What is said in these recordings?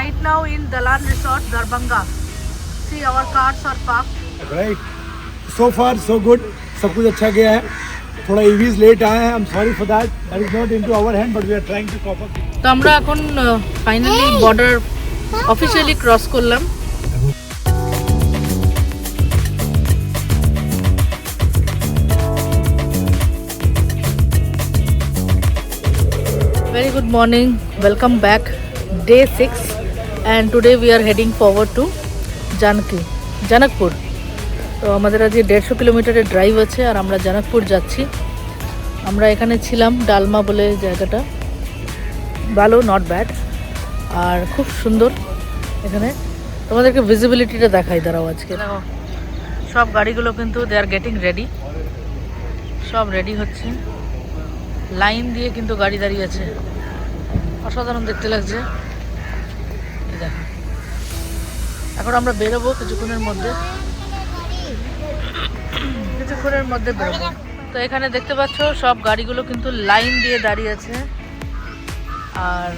right now in Dalan Resort, Darbhanga. See, our cars are parked. Right. So far so good. सब कुछ अच्छा गया है. थोड़ा EVs late आए हैं. I'm sorry for that. That is not into our hand, but we are trying to cope up. তো আমরা এখন ফাইনালি বর্ডার অফিসিয়ালি ক্রস করলাম. Very good morning. Welcome back. Day 6 and today we are heading forward to Janakpur. তো আমাদের আজকে 150 কিলোমিটারের drive আছে আর আমরা জানাকপুর যাচ্ছি. আমরা এখানে ছিলাম ডালমা বলে জায়গাটা, ভালো, নট ব্যাড, আর খুব সুন্দর. এখানে তোমাদেরকে ভিজিবিলিটিটা দেখাই, দাঁড়াও. আজকে দেখো সব গাড়িগুলো কিন্তু দে আর গেটিং রেডি, সব রেডি হচ্ছে, লাইন দিয়ে কিন্তু গাড়ি দাঁড়িয়ে আছে. অসাধারণ দেখতে লাগছে. এই দেখো, এখন আমরা বেরোবো কিছুক্ষণের মধ্যে বেরোবো. তো এখানে দেখতে পাচ্ছ সব গাড়িগুলো কিন্তু লাইন দিয়ে দাঁড়িয়ে আছে আর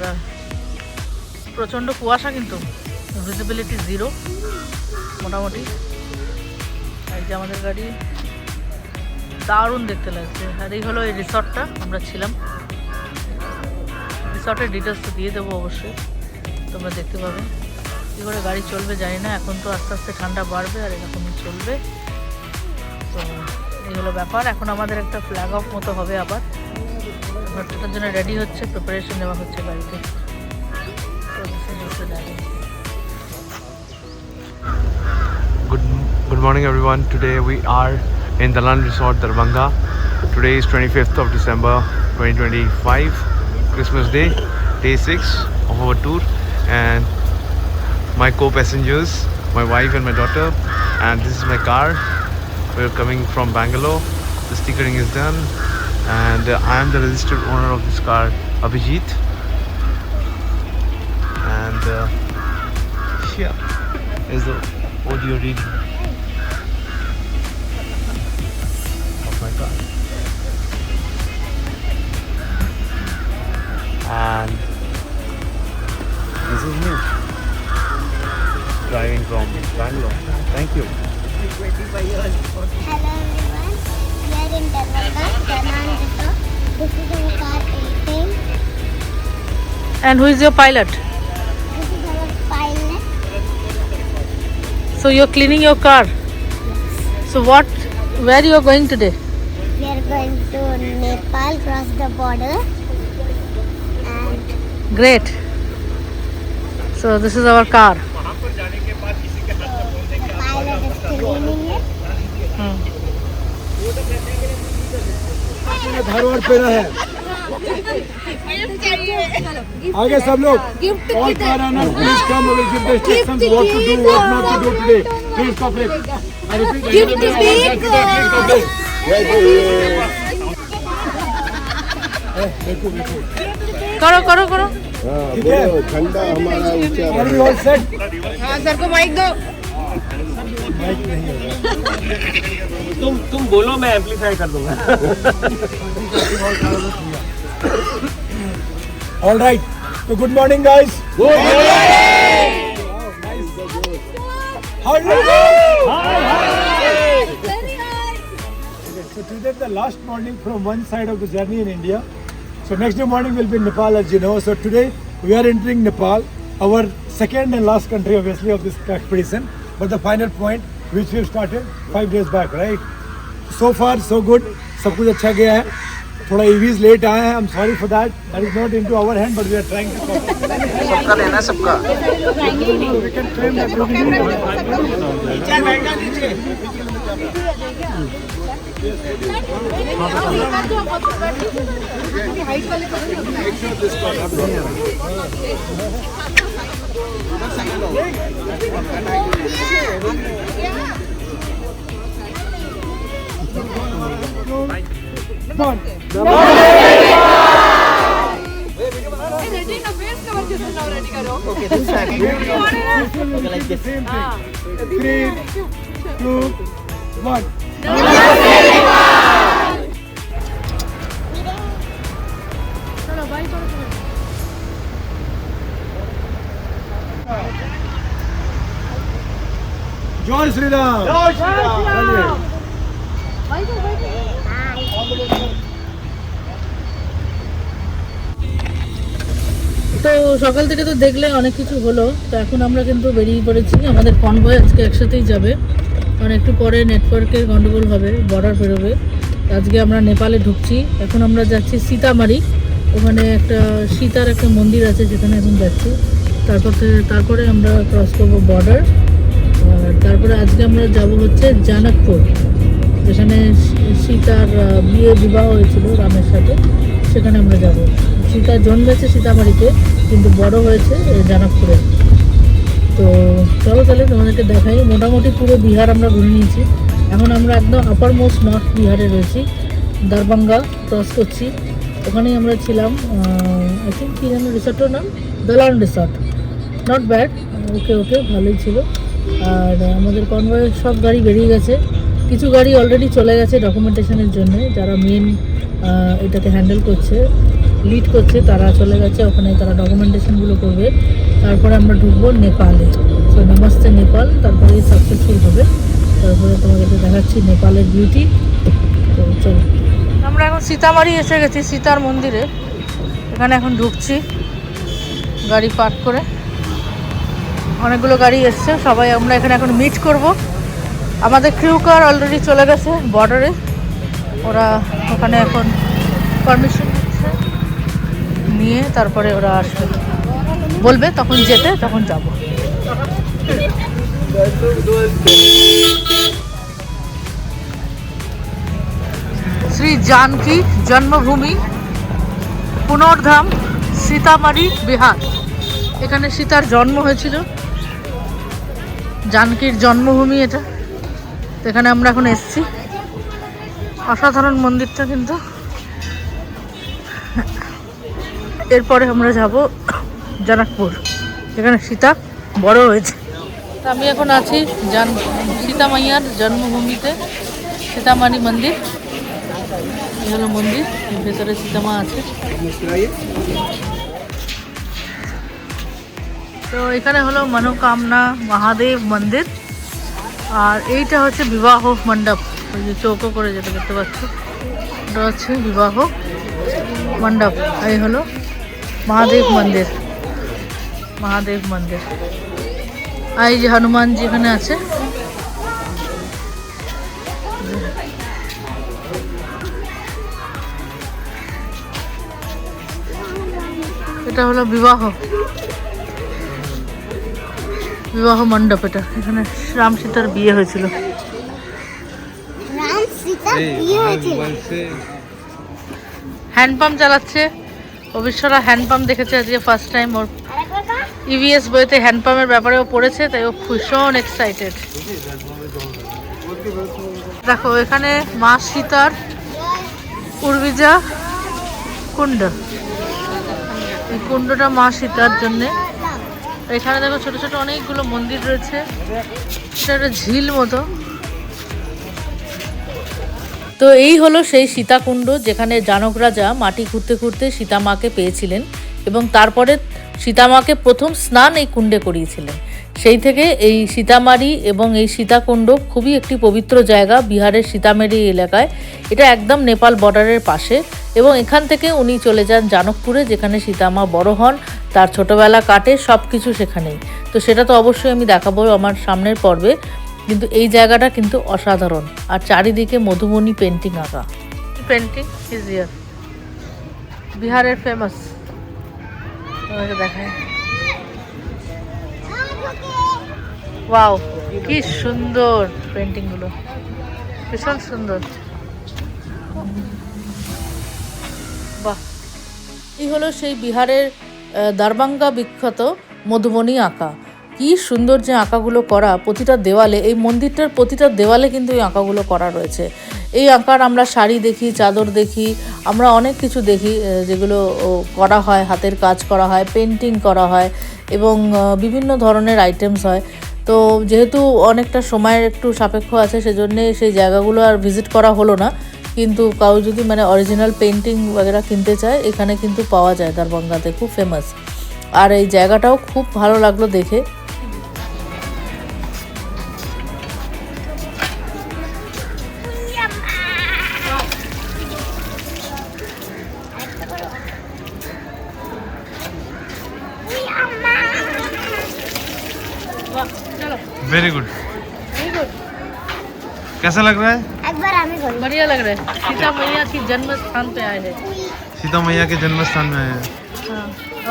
প্রচণ্ড কুয়াশা, কিন্তু ভিজিবিলিটি জিরো মোটামুটি. এই যে আমাদের গাড়ি, দারুণ দেখতে লাগছে. আর এই হলো এই রিসর্টটা আমরা ছিলাম. রিসর্টের ডিটেলস তো দিয়ে দেবো অবশ্যই, তোমরা দেখতে পাবে. কী করে গাড়ি চলবে জানি না, এখন তো আস্তে আস্তে ঠান্ডা বাড়বে আর এরকমই চলবে. তো এই হলো ব্যাপার. এখন আমাদের একটা ফ্ল্যাগ অফ মতো হবে আবার, সেটার জন্য রেডি হচ্ছে, প্রিপারেশন নেওয়া হচ্ছে গাড়িতে. Good morning everyone. Today we are in Dalan Resort, Darbhanga. Today is 25th of December 2025, Christmas Day, day 6 of our tour, and my co-passengers, my wife and my daughter, and this is my car. We're coming from Bangalore. The stickering is done, and I am the registered owner of this car, Abhijit. And here is the audio reading of my car. And this is me driving from Bangalore. Thank you. Hello everyone, we are in Darbhanga, Dalan Resort. This is our car 18. And who is your pilot? This is our pilot. So you're cleaning your car. So where you are going today? We are going to Nepal, cross the border. And Great. So this is our car. the pilot is cleaning it. Dharwad पे ना है. आगे सब लोग. All car owners, please come. We will give the instructions what to do, what not to do today. Please cooperate. I repeat. Please cooperate. देखो. करो. ठीक है. झंडा हमारा ऊंचा Are we all set? हाँ सर को माइक दो. माइक नहीं है. तुम बोलो, मैं एम्पलीफाई कर दूंगा. All right. So good morning, guys. Good morning. How are you? So today the last morning from one side of the journey in India. So next day morning will be Nepal, as you know. So today we are entering Nepal, our second and last country obviously of this expedition, but the final point which we have started 5 days back, right? So far so good. सब कुछ अच्छा गया है. थोड़ा EVs late आए हैं. I'm sorry for that. That is not into our hand, but we are trying to cope up. सबका लेना है, सबका. We can frame that. Come on. Okay, this side. Okay, like this. Same thing. 3, 2, 1. चलो bye करो. Jai Shri Ram. Jai Shri Ram. তো সকাল থেকে তো দেখলে অনেক কিছু হলো, তো এখন আমরা কিন্তু বেরিয়ে পড়েছি। আমাদের কনভয় আজকে একসাথেই যাবে, কারণ একটু পরে নেটওয়ার্কের গন্ডগোল হবে, বর্ডার বেরোবে। আজকে আমরা নেপালে ঢুকছি। এখন আমরা যাচ্ছি সীতামারি, ওখানে একটা সীতার একটা মন্দির আছে, যেখানে এখন যাচ্ছি। তারপরে আমরা ক্রস করবো বর্ডার। আর তারপরে আজকে আমরা যাব হচ্ছে জানকপুর, যেখানে সীতার বিবাহ হয়েছিল রামের সাথে, সেখানে আমরা যাব। সীতা জন্মেছে সীতামারিতে, কিন্তু বড় হয়েছে জানকপুরে। তো চলো তাহলে তোমাদেরকে দেখাই। মোটামুটি পুরো বিহার আমরা ঘুরে নিয়েছি। এখন আমরা একদম আপার মোস্ট নর্থ বিহারে রয়েছি, দারবাঙ্গা ক্রস করছি। ওখানেই আমরা ছিলাম, আই থিঙ্ক কী যেন রিসর্টের নাম, দলান রিসর্ট। নট ব্যাড, ওকে ভালোই ছিল। আর আমাদের কনভয়ের সব গাড়ি বেরিয়ে গেছে, কিছু গাড়ি অলরেডি চলে গেছে ডকুমেন্টেশনের জন্য। যারা মেন এটাকে হ্যান্ডেল করছে, লিড করছে, তারা চলে গেছে ওখানে, তারা ডকুমেন্টেশনগুলো করবে। তারপরে আমরা ঢুকবো নেপালে। সো নমস্তে নেপাল, তারপরে সাকসেসফুল হবে। তারপরে তোমাদেরকে দেখাচ্ছি নেপালের বিউটি। তো চলো, আমরা এখন সীতামারি এসে গেছি, সীতার মন্দিরে। এখানে এখন ঢুকছি গাড়ি পার্ক করে। অনেকগুলো গাড়ি এসছে, সবাই আমরা এখানে এখন মিট করব। আমাদের ক্রিউ কার অলরেডি চলে গেছে বর্ডারে, ওরা ওখানে এখন পারমিশন নিয়ে তারপরে ওরা আসবে, বলবে তখন যেতে, তখন যাব। শ্রী জানকী জন্মভূমি পুনর্ধাম সীতামারি বিহার। এখানে সীতার জন্ম হয়েছিল, জানকীর জন্মভূমি এটা। তো এখানে আমরা এখন এসেছি। অসাধারণ মন্দিরটা কিন্তু। এরপরে আমরা যাব জনকপুর, যেখানে সীতা বড় হয়েছে। আমি এখন আছি সীতা মাইয়ার জন্মভূমিতে, সীতামারি মন্দির। এই হলো মন্দির, ভেতরে সীতামা আছে। তো এখানে হলো মনোকামনা মহাদেব মন্দির। আর এইটা হচ্ছে বিবাহ মণ্ডপ, ওই যে চৌকো করে যেটা দেখতে পাচ্ছ, ওটা হচ্ছে বিবাহ মণ্ডপ। এই হলো মহাদেব মন্দির, মহাদেব মন্দির। আর এই যে হনুমানজি এখানে আছে। এটা হলো বিবাহ মণ্ডপ। এটা এখানে রাম সীতার বিয়ে হয়েছিল। হ্যান্ডপাম্প চালাচ্ছে অবিশ্বরা, হ্যান্ডপাম্প দেখেছে আজকে ফার্স্ট টাইম। ওর ইভিএস বইতে হ্যান্ডপাম্পের ব্যাপারেও পড়েছে, তাই ও ভীষণ এক্সাইটেড। দেখো এখানে মা সীতার উর্বিজা কুণ্ড, এই কুণ্ডটা মা সীতার জন্যে। এখানে দেখো ছোট ছোট অনেকগুলো মন্দির রয়েছে, এটা একটা ঝিল মতো। তো এই হলো সেই সীতাকুণ্ড, যেখানে জানক রাজা মাটি খুঁড়তে খুঁড়তে সীতামাকে পেয়েছিলেন এবং তারপরে সীতামাকে প্রথম স্নান এই কুণ্ডে করিয়েছিলেন। সেই থেকে এই সীতামারি এবং এই সীতাকুণ্ড খুবই একটি পবিত্র জায়গা বিহারের সীতামারি এলাকায়। এটা একদম নেপাল বর্ডারের পাশে, এবং এখান থেকে উনি চলে যান জানকপুরে, যেখানে সীতামা বড় হন, তার ছোটবেলা কাটে, সব কিছু সেখানেই। তো সেটা তো অবশ্যই আমি দেখাবো আমার সামনের পর্বে। কিন্তু এই জায়গাটা কিন্তু অসাধারণ, আর চারিদিকে মধুবনী পেন্টিং আঁকা। পেন্টিং ইজ হিয়ার, বিহারের ফেমাস। তোমাকে দেখাই, ওয়াও কি সুন্দর পেন্টিং গুলো, ভীষণ সুন্দর। বাহ, এই হলো সেই বিহারের দারবাঙ্গা বিখ্যাত মধুবনী আঁকা। কি সুন্দর যে আঁকাগুলো করা প্রতিটা দেওয়ালে, এই মন্দিরটার প্রতিটা দেওয়ালে কিন্তু এই আঁকাগুলো করা রয়েছে। এই আঁকার আমরা শাড়ি দেখি, চাদর দেখি, আমরা অনেক কিছু দেখি যেগুলো করা হয়, হাতের কাজ করা হয়, পেন্টিং করা হয় এবং বিভিন্ন ধরনের আইটেমস হয়। তো যেহেতু অনেকটা সময়ের একটু সাপেক্ষ আছে, সেজন্যে সেই জায়গাগুলো আর ভিজিট করা হলো না। কিন্তু কাউ যদি মানে অরিজিনাল পেন্টিং वगैरह কিনতে চায়, এখানে কিন্তু পাওয়া যায়, দারবাঙ্গাতে খুব ফেমাস। আর এই জায়গাটাও খুব ভালো লাগলো দেখে। वाह चलो वेरी गुड। वेरी गुड कैसा लग रहा है? एक बार आमी करूँ। बढ़िया लग रहा है। सीता मैया की जन्म स्थान पे आए हैं। सीता मैया के जन्म स्थान में आए हैं। हाँ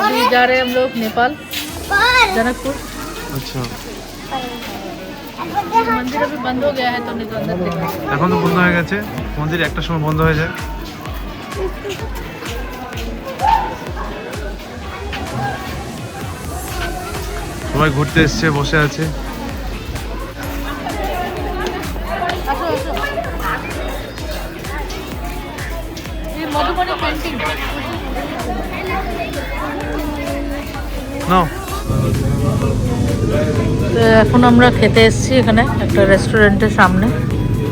अभी जा रहे हैं हम लोग नेपाल पर जनकपुर। अच्छा मंदिर अभी बंद हो गया है तो नहीं तो अंदर देखा। এখন তো বন্ধ হয়ে গেছে মন্দির, একটা সময় বন্ধ হয়ে যায়। সবাই ঘুরতে এসছে, বসে আছে। আসো আসো এই মধুবনী পেন্টিং নাও তো এখন আমরা খেতে এসেছি এখানে একটা রেস্টুরেন্টের সামনে,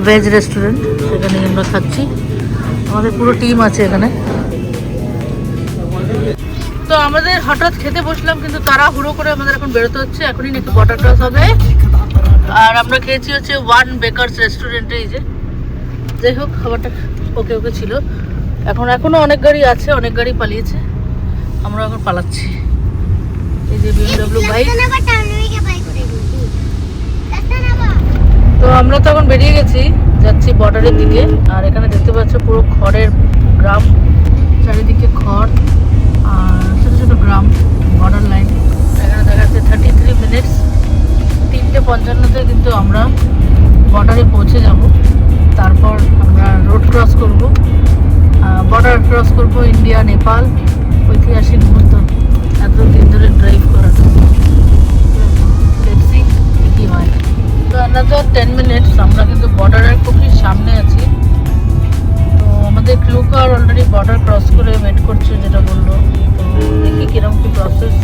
ভেজ রেস্টুরেন্ট, সেখানে আমরা খাচ্ছি। আমাদের পুরো টিম আছে এখানে। তো আমাদের হঠাৎ খেতে বসলাম কিন্তু তারা হুড়ো করে আমাদের এখন বেরোতে হচ্ছে, এখনই নাকি বটার টস হবে। আর আমরা খেয়েছি হচ্ছে ওয়ান বেকারস রেস্টুরেন্টে। এই যে যাই হোক খাবারটা ওকে ওকে ছিল। এখনো অনেক গাড়ি আছে, অনেক গাড়ি পালিয়েছে, আমরা এখন পালাচ্ছি। এই যে BMW বাইক। রাস্তা নাবা টার্নিংয়ে বাইক করে দিই। রাস্তা নাবা। তো আমরা তো এখন বেরিয়ে গেছি, যাচ্ছি বর্ডারের দিকে। আর এখানে দেখতে পাচ্ছ পুরো খড়ের গ্রাম, চারিদিকে খড় আর ছোটো ছোটো গ্রাম, বর্ডার লাইন। এখানে দেখাচ্ছে 33 মিনিটস, 3:55-তে কিন্তু আমরা বর্ডারে পৌঁছে যাব। তারপর আমরা রোড ক্রস করব, বর্ডার ক্রস করব ইন্ডিয়া নেপাল। ঐতিহাসিক মুহূর্ত, এতদিন ধরে ড্রাইভ করাটা। দেখছি কি হয়। তো another 10 মিনিটস আমরা কিন্তু বর্ডারের খুবই সামনে আছি। তো আমাদের ক্লু কার অলরেডি বর্ডার ক্রস করে ওয়েট করছে, যেটা বললো। তো দেখি কিরকম কি প্রসেস।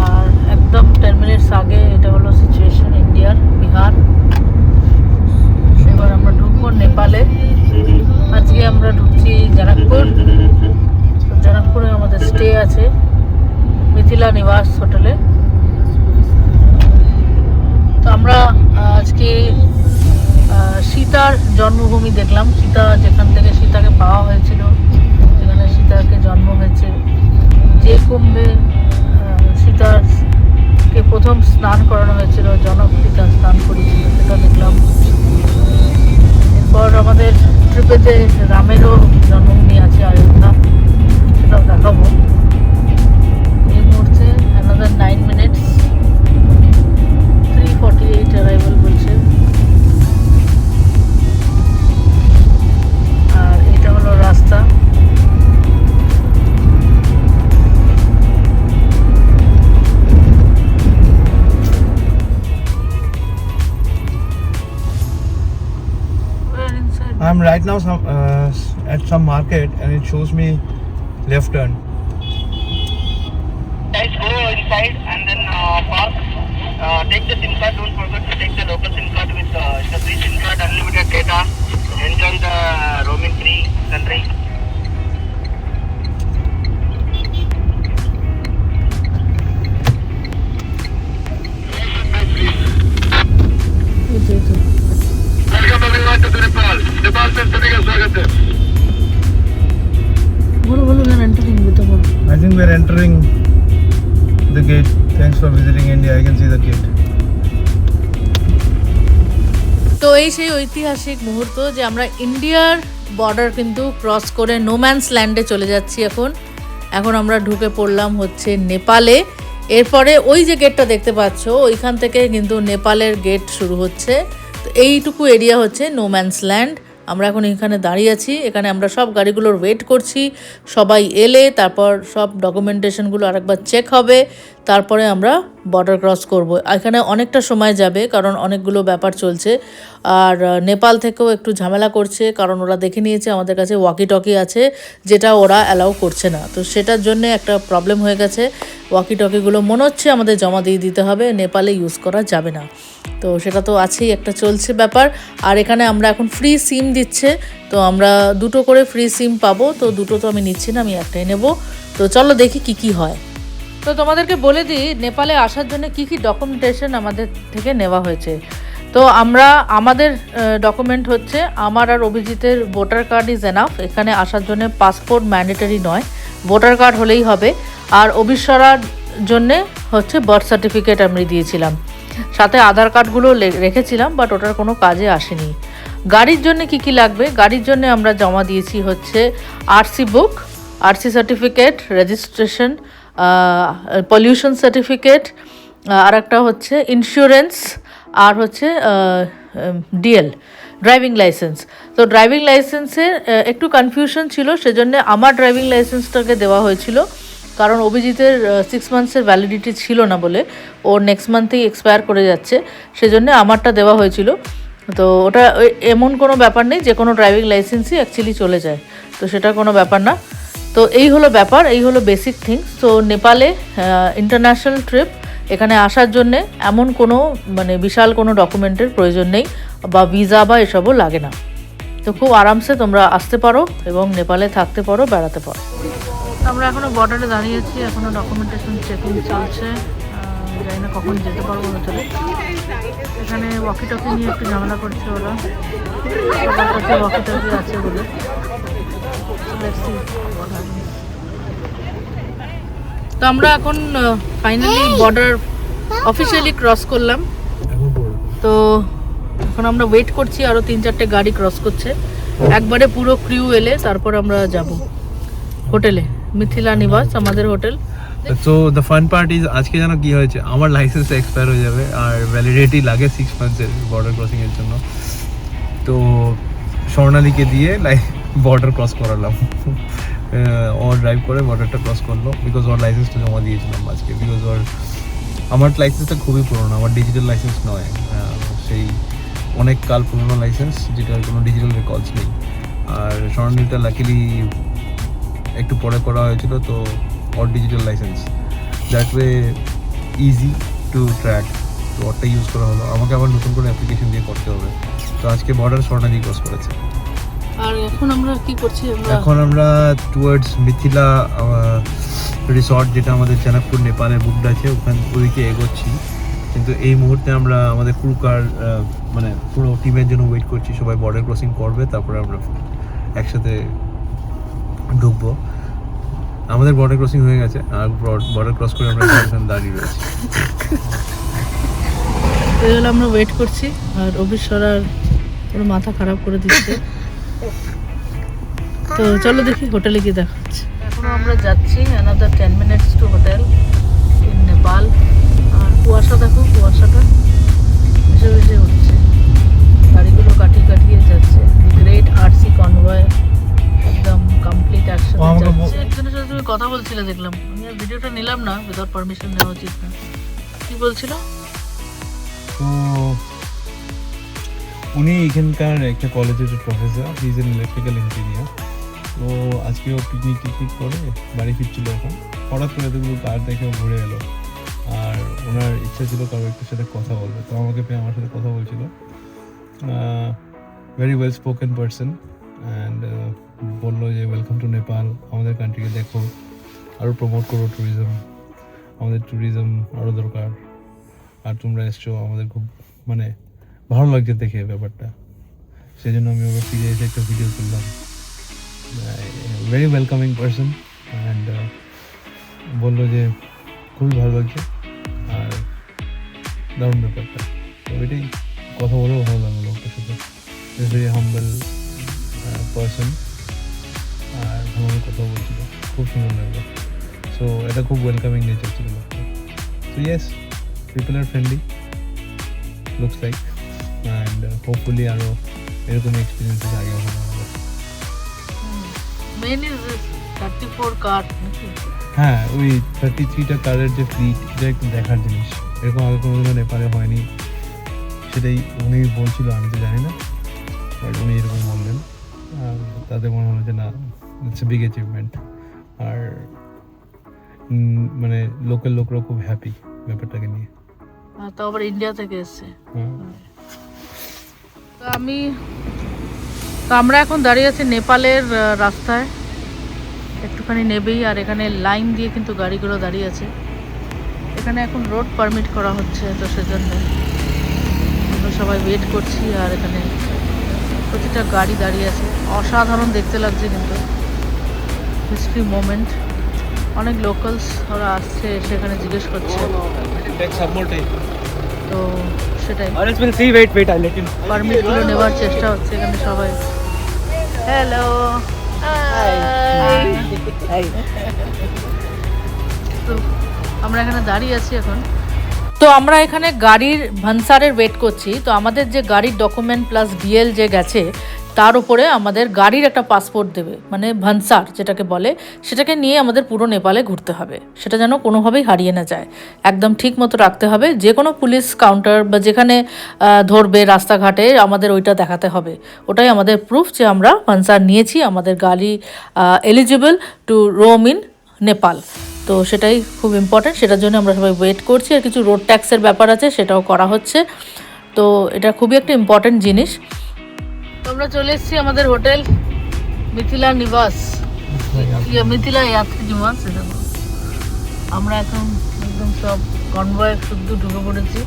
আর একদম 10 মিনিটস আগে এটা হলো সিচুয়েশন ইন্ডিয়ার বিহার। এবার আমরা ঢুকবো নেপালে। আজকে আমরা ঢুকছি জনকপুর। তো জনকপুরে আমাদের স্টে আছে মিথিলা নিবাস হোটেলে। তো আমরা আজকে সীতার জন্মভূমি দেখলাম, সীতা যেখান থেকে সীতাকে পাওয়া হয়েছিল, যেখানে সীতাকে জন্ম হয়েছে, যে কুম্ভে সীতাকে প্রথম স্নান করানো হয়েছিল, জনক সীতা স্নান করেছিল, সেটা দেখলাম। এরপর আমাদের ট্রিপে যে রামেরও জন্মভূমি আছে অযোধ্যা, সেটাও দেখাবো। এই মুহূর্তে another 9 মিনিটস, 3:48 অ্যারাইভাল বলছে। আর এটা হলো রাস্তা। I'm right now at some market and it shows me left turn. Guys, go inside and then park. Take the SIM card. Don't forget to take the local SIM card with the free SIM card, unlimited data. Enjoy the roaming free country. Welcome everyone to Nepal. Nepal से सभी का स्वागत है. বলো বলো, we are entering with the word. I think we're entering the gate. Thanks for visiting India. I can see the gate. তো এই সেই ঐতিহাসিক মুহূর্ত যে আমরা ইন্ডিয়ার বর্ডার কিন্তু ক্রস করে নোম্যান্স ল্যান্ডে চলে যাচ্ছি। এখন আমরা ঢুকে পড়লাম হচ্ছে নেপালে। এরপরে ওই যে গেটটা দেখতে পাচ্ছ, ওইখান থেকে কিন্তু নেপালের গেট শুরু হচ্ছে। তো এইটুকু এরিয়া হচ্ছে নোম্যান্স ল্যান্ড। আমরা এখন এখানে দাঁড়িয়ে আছি, এখানে আমরা সব গাড়িগুলোর ওয়েট করছি। সবাই এলে তারপর সব ডকুমেন্টেশনগুলো আরেকবার চেক হবে, তারপরে আমরা বর্ডার ক্রস করব। এখানে অনেকটা সময় যাবে কারণ অনেকগুলো ব্যাপার চলছে। আর নেপাল থেকেও একটু ঝামেলা করছে কারণ ওরা দেখে নিয়েছে আমাদের কাছে ওয়াকি টকি আছে, যেটা ওরা অ্যালাউ করছে না। তো সেটার জন্য একটা প্রবলেম হয়ে গেছে। ওয়াকি টকিগুলো মনে হচ্ছে আমাদের জমা দিয়ে দিতে হবে, নেপালে ইউজ করা যাবে না। তো সেটা তো আছেই, একটা চলছে ব্যাপার। আর এখানে আমরা এখন ফ্রি সিম দিচ্ছে, তো আমরা 2টো করে ফ্রি সিম পাবো। তো 2টো তো আমি নিচ্ছি না, আমি একটাই নেব। তো চলো দেখি কি হয়। তো তোমাদেরকে বলে দিই নেপালে আসার জন্য কি ডকুমেন্টেশন আমাদের থেকে নেওয়া হয়েছে। তো আমাদের ডকুমেন্ট হচ্ছে, আমার আর অভিজিতের ভোটার কার্ড ইজ এনাফ। এখানে আসার জন্য পাসপোর্ট ম্যান্ডেটরি নয়, ভোটার কার্ড হলেই হবে। আর অবিশ্বরার জন্যে হচ্ছে বার্থ সার্টিফিকেট আমি দিয়েছিলাম, সাথে আধার কার্ডগুলো রেখেছিলাম, বাট ওটার কোনো কাজে আসেনি। গাড়ির জন্য কি কি লাগবে, গাড়ির জন্য আমরা জমা দিয়েছি হচ্ছে RC book, RC certificate, registration, pollution certificate, আর একটা হচ্ছে ইন্স্যুরেন্স, আর হচ্ছে ডিএল ড্রাইভিং লাইসেন্স। তো ড্রাইভিং লাইসেন্সের একটু কনফিউশন ছিল, সেজন্য আমার ড্রাইভিং লাইসেন্সটাকে দেওয়া হয়েছিল, কারণ অভিজিতের 6 মান্থসের ভ্যালিডিটি ছিল না বলে, ওর নেক্সট মান্থেই এক্সপায়ার করে যাচ্ছে, সেজন্য আমারটা দেওয়া হয়েছিল। তো ওটা এমন কোনো ব্যাপার নেই, যে কোনো ড্রাইভিং লাইসেন্সই অ্যাকচুয়ালি চলে যায়, তো সেটা কোনো ব্যাপার না। তো এই হলো ব্যাপার, এই হলো বেসিক থিংস। তো নেপালে ইন্টারন্যাশনাল ট্রিপ, এখানে আসার জন্যে এমন কোনো মানে বিশাল কোনো ডকুমেন্টের প্রয়োজন নেই, বা ভিসা বা এসবও লাগে না। তো খুব আরামসে তোমরা আসতে পারো এবং নেপালে থাকতে পারো, বেড়াতে পারো। আমরা এখনও বর্ডারে দাঁড়িয়েছি, এখনও ডকুমেন্টেশন চেকিং চলছে, জানি না কখন যেতে পারবো ভেতরে। এখানে ওয়াকি টকি নিয়ে একটু ঝামেলা করছে ওরা, সবার কাছে ওয়াকি টকি আছে বলে। তো আমরা এখন ফাইনালি বর্ডার অফিসিয়ালি ক্রস করলাম। তো এখন আমরা ওয়েট করছি, আরও 3-4টে গাড়ি ক্রস করছে, একবারে পুরো ক্রিউ এলে তারপর আমরা যাব হোটেলে, মিথিলা নিবাস আমাদের hotel. So the fun part is আজকে জানো কি হয়েছে, আমার লাইসেন্স এক্সপায়ার হয়ে যাবে আর ভ্যালিডিটি লাগে 6 মান্থসের বর্ডার ক্রসিংয়ের জন্য। তো স্বর্ণালীকে দিয়ে বর্ডার ক্রস করালাম, ও ড্রাইভ করে বর্ডারটা ক্রস করলো, বিকজ ওর লাইসেন্সটা জমা দিয়েছিলাম আজকে, বিকজ আমার লাইসেন্সটা খুবই পুরোনো, আমার ডিজিটাল লাইসেন্স নয়, সেই অনেক কাল পুরোনো লাইসেন্স যেটার কোনো ডিজিটাল রেকর্ডস নেই। আর স্বর্ণালীটা লাকিলি একটু পরে করা হয়েছিল, তো ওর digital licence that way easy to track, তো ওরটা ইউজ করা হলো। আমাকে আবার নতুন করে অ্যাপ্লিকেশন দিয়ে করতে হবে। তো আজকে বর্ডার স্বর্ণালী ক্রস করেছে। আর এখন আমরা কি করছি, এখন আমরা টুয়ার্ডস মিথিলা রিসর্ট, যেটা আমাদের জনকপুর নেপালে বুকড আছে, ওইদিকে এগোচ্ছি। কিন্তু এই মুহূর্তে আমরা আমাদের ক্রু কার মানে পুরো টিমের জন্য ওয়েট করছি, সবাই বর্ডার ক্রসিং করবে, তারপরে আমরা একসাথে ঢুকবো। আমাদের বর্ডার ক্রসিং হয়ে গেছে, আর বর্ডার ক্রস করে আমরা দাঁড়িয়ে রয়েছি। আমরা ওয়েট করছি, আর অভিশ্বরার পুরো মাথা খারাপ করে দিচ্ছে। তো চলো দেখি হোটেলে গিয়ে দেখা হচ্ছে। এখনো আমরা যাচ্ছি, another 10 minutes to hotel in Nepal. আর কুয়াশা দেখো, কুয়াশাটা ভেসে ভেসে উঠছে, গাড়িগুলো কাটিয়ে যাচ্ছে। গ্রেট আরসি কনভয় একদম কমপ্লিট একসাথে যাচ্ছে। একজনের সাথে তুমি কথা বলছিলে দেখলাম, আমি আর ভিডিওটা নিলাম না, উইদাউট পারমিশন নেওয়া উচিত না। কি বলছিল? তো উনি এখানকার একটা কলেজের professor, he is an electrical engineer. তো আজকেও পিকনিক করে বাড়ি ফিরছিল, এখন হঠাৎ করে দেখলো কার দেখে ঘুরে এলো, আর ওনার ইচ্ছা ছিল কারো একটু সাথে কথা বলবে, তো আমাকে পেয়ে আমার সাথে কথা বলছিল। Very well spoken person, and বললো যে ওয়েলকাম টু নেপাল, আমাদের কান্ট্রিকে দেখো, আরও প্রমোট করো ট্যুরিজম, আমাদের ট্যুরিজম আরও দরকার, আর তোমরা এসছো, আমাদের খুব মানে ভালো লাগছে দেখে ব্যাপারটা, সেই জন্য আমি ওকে ফিরে এসে একটা ভিডিও তুললাম। ভেরি ওয়েলকামিং পারসন, অ্যান্ড বললো যে খুবই ভালো লাগছে আর দারুণ ব্যাপারটা। তো এটাই, কথা বলেও ভালো লাগলো লোকটার সাথে, ভেরি হাম্বল পারসন, আর ভালো কথা বলছিল, খুব সুন্দর লাগলো। সো এটা খুব ওয়েলকামিং নেচার ছিল লোকটা। So yes, people are friendly looks like, and hopefully আরও এরকম এক্সপিরিয়েন্সেস আগে হবে আমাদের। মেইন ইজ 34 কার নাকি? হ্যাঁ, ওই 33টা কারের যে ফ্লিট, এটা একটু দেখার জিনিস, এরকম আগে কোনোদিনও নেপালে হয়নি, সেটাই উনি বলছিল, আমি তো জানি না, বাট উনি এরকম বললেন। তাদের মনে হলো যে না, ইটস এ বিগ অ্যাচিভমেন্ট, আর মানে লোকাল লোকরা খুব হ্যাপি ব্যাপারটাকে নিয়ে। তো আবার ইন্ডিয়া থেকে এসছে। তো আমরা এখন দাঁড়িয়ে আছি নেপালের রাস্তায়, একটুখানি নেবেই, আর এখানে লাইন দিয়ে কিন্তু গাড়িগুলো দাঁড়িয়ে আছে। এখানে এখন রোড পারমিট করা হচ্ছে, তো সেজন্য আমরা সবাই ওয়েট করছি, আর এখানে প্রতিটা গাড়ি দাঁড়িয়ে আছে। অসাধারণ দেখতে লাগছে কিন্তু, হিস্ট্রি মোমেন্ট। অনেক লোকালস ওরা আসছে, সেখানে জিজ্ঞেস করছে, Take some more time. তো সেটাই Or else we'll see. Wait, I'll let you know. পারমিটগুলো নেওয়ার চেষ্টা হচ্ছে এখানে সবাই। হ্যালো, তো আমরা এখানে দাঁড়িয়ে আছি এখন। তো আমরা এখানে গাড়ির ভানসারের ওয়েট করছি। তো আমাদের যে গাড়ির ডকুমেন্ট প্লাস ডিএল যে গেছে, তার উপরে আমাদের গাড়ির একটা পাসপোর্ট দেবে, মানে ভানসার যেটাকে বলে, সেটাকে নিয়ে আমাদের পুরো নেপালে ঘুরতে হবে। সেটা যেন কোনোভাবেই হারিয়ে না যায়, একদম ঠিক মতো রাখতে হবে। যে কোনো পুলিশ কাউন্টার বা যেখানে ধরবে রাস্তাঘাটে আমাদের ওইটা দেখাতে হবে। ওটাই আমাদের প্রুফ যে আমরা ভানসার নিয়েছি, আমাদের গাড়ি eligible to roam in Nepal. তো সেটাই খুব ইম্পর্ট্যান্ট, সেটার জন্য আমরা সবাই ওয়েট করছি। আর কিছু রোড ট্যাক্সের ব্যাপার আছে, সেটাও করা হচ্ছে। তো এটা খুবই একটা ইম্পর্ট্যান্ট জিনিস। তো আমরা চলে এসেছি আমাদের হোটেল মিথিলা নিবাস, মিথিলা ইয়াত্রী নিবাস। এটা আমরা এখন একদম সব কনভয় শুদ্ধ ঢুকে পড়েছি।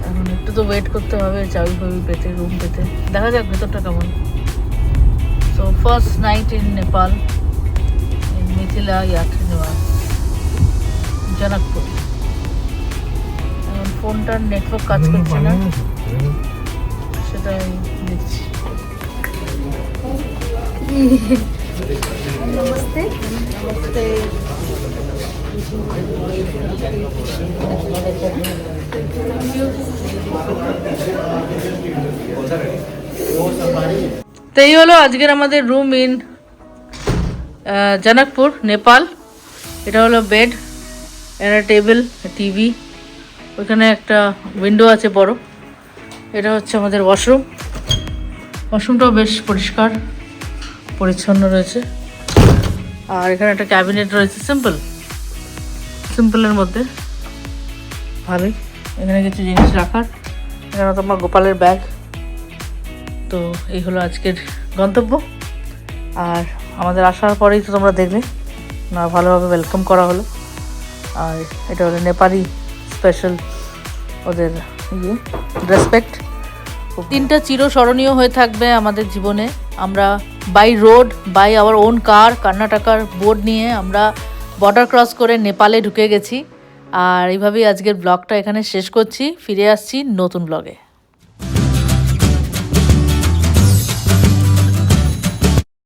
এখন একটু তো ওয়েট করতে হবে চাবি ফাবি পেতে, রুম পেতে। দেখা যাক ভেতরটা কেমন। So first night in Nepal, Mithila Yatri নিবাস, জনকপুর। এখন ফোনটার নেটওয়ার্ক কাজ করছে না, সেটাই দেখছি। नमस्ते। নমস্তে। তো এই হলো আজকের আমাদের রুম ইন জনকপুর, নেপাল। এটা হলো বেড, একটা টেবিল, টিভি, ওইখানে একটা উইন্ডো আছে বড়। এটা হচ্ছে আমাদের ওয়াশরুম। ওয়াশরুমটাও বেশ পরিষ্কার পরিচ্ছন্ন রয়েছে। আর এখানে একটা ক্যাবিনেট রয়েছে, সিম্পলের মধ্যে, ভালোই। এখানে কিছু জিনিস রাখার, এখানে তোমার গোপালের ব্যাগ। তো এই হলো আজকের গন্তব্য। আর আমাদের আসার পরেই তো তোমরা দেখলে না, ভালোভাবে ওয়েলকাম করা হলো। আর এটা হলো নেপালি স্পেশাল ওদের রেসপেক্ট। দিনটা চিরস্মরণীয় হয়ে থাকবে আমাদের জীবনে। আমরা by road, by our own car, কর্ণাটকার বোর্ড নিয়ে আমরা বর্ডার ক্রস করে নেপালে ঢুকে গেছি। আর এইভাবেই আজকের ব্লগটা এখানে শেষ করছি। ফিরে আসছি নতুন ব্লগে।